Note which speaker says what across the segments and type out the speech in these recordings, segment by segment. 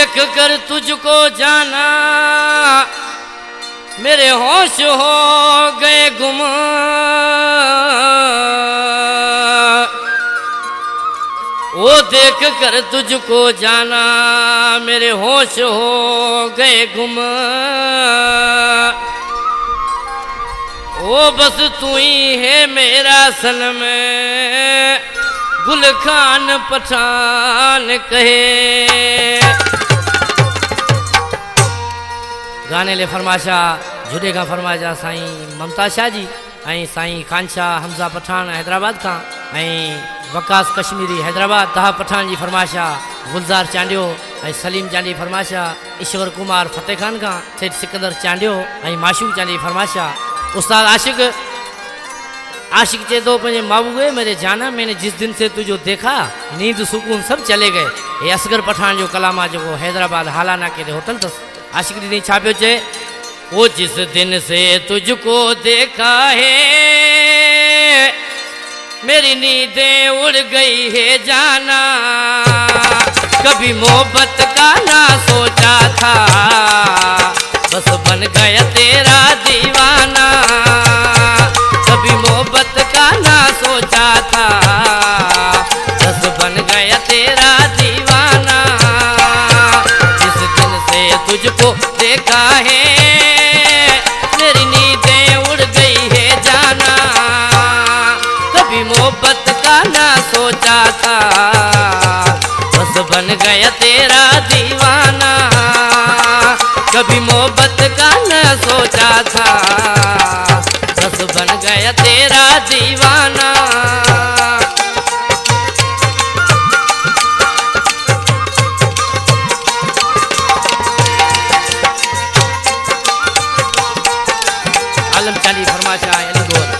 Speaker 1: देख कर तुझको जाना मेरे होश हो गए गुम। वो देख कर तुझको जाना मेरे होश हो गए गुम। वो बस तू ही है मेरा सनम, गुल खान पठान कहे। गाने ले फरमाशा जुड़े का फरमाशा साईं ममता शाह जी ऐं साईं खानशाह हमज़ा पठान हैदराबाद का ऐं वकास कश्मीरी हैदराबाद तहा पठान जी फरमाशा गुलजार चांडियो ऐं सलीम चांडी फरमाशा ईश्वर कुमार फतेह खान का सेठ सिकंदर चांडियो ऐं माशूक चांडी फरमाशा उस्ताद आशिक चे दो पंजे माबूए मेरे जाना मैंने जिस दिन से तुझो देखा नींद सुकून सब चले गए। ये असगर पठान जो कलामा जो हैदराबाद हालाना के होटल तस आशिक दी छापियो चे वो जिस दिन से तुझको देखा है मेरी नींदें उड़ गई है जाना। कभी मोहब्बत का ना सोचा था बस बन गया तेरा दीवाना। कभी मोहब्बत का ना सोचा था बस बन गया तेरा दीवाना। जिस दिन से तुझको देखा है मेरी नींदें उड़ गई है जाना। कभी मोहब्बत का ना सोचा था बस बन गया तेरा दीवाना। कभी मोहब्बत का ना सोचा था बस बन गया तेरा दीवाना। आलम चांदी फरमाशा अलीगोर।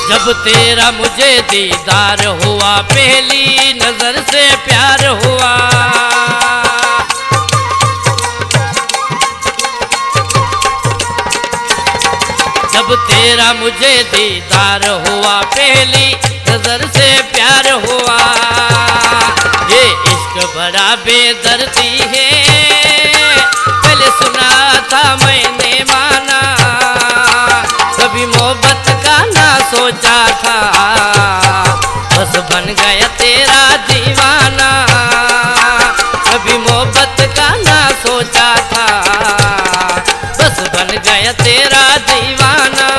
Speaker 1: जब तेरा मुझे दीदार हुआ पहली नजर से प्यार हुआ। जब तेरा मुझे दीदार हुआ पहली नजर से प्यार हुआ। ये इश्क बड़ा बेदर्दी है पहले सुना था मैंने माना। कभी मोहब्बत का ना सोचा था बस बन गया तेरा दीवाना। कभी मोहब्बत का ना सोचा था बस बन गया तेरा दीवाना।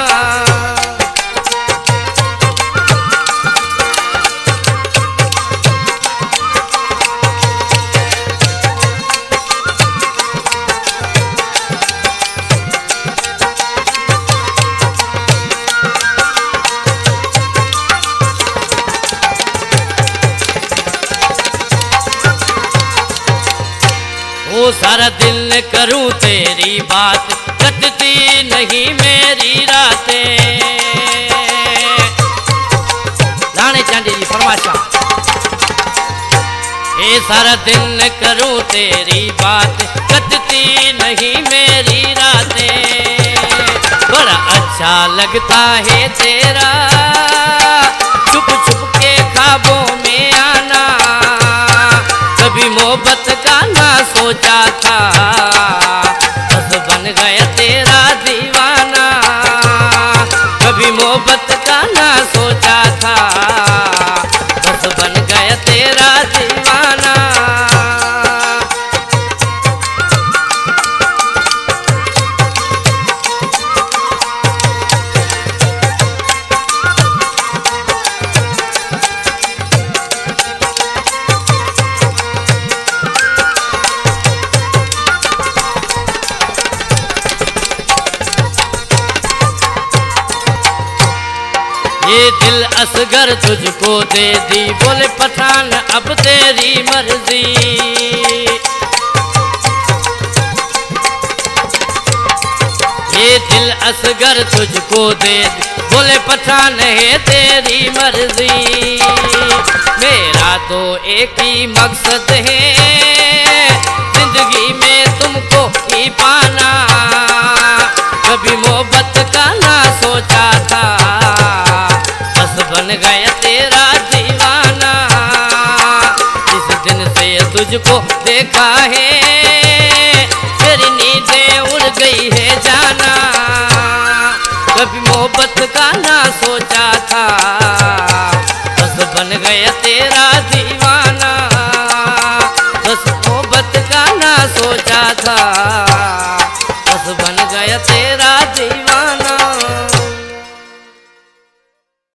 Speaker 1: वो सारा दिन करूं तेरी बात कटती नहीं मेरी रातें। लाने चांदी जी फरमाशा। ये सारा दिन करूं तेरी बात कटती नहीं मेरी रातें। बड़ा अच्छा लगता है तेरा छुप छुप के ख्वाबों में आना। कभी मोहब्बत का ना सोचा था बस बन गया तेरा दीवाना। कभी मोहब्बत का ना सोचा था बस बन गया तेरा दीवाना। ये दिल असगर तुझको दे दी बोले पठान अब तेरी मर्जी। ये दिल असगर तुझको दे दी बोले पठान है तेरी मर्जी। मेरा तो एक ही मकसद है जिंदगी में तुमको ही पाना। कभी मोहब्बत का ना सोचा था, बस बन गया तेरा दीवाना। जिस दिन से तुझको देखा है मेरी नींदें उड़ गई है जाना। कभी मोहब्बत का ना सोचा था, बस बन गया तेरा दीवाना। बस मोहब्बत का ना सोचा था।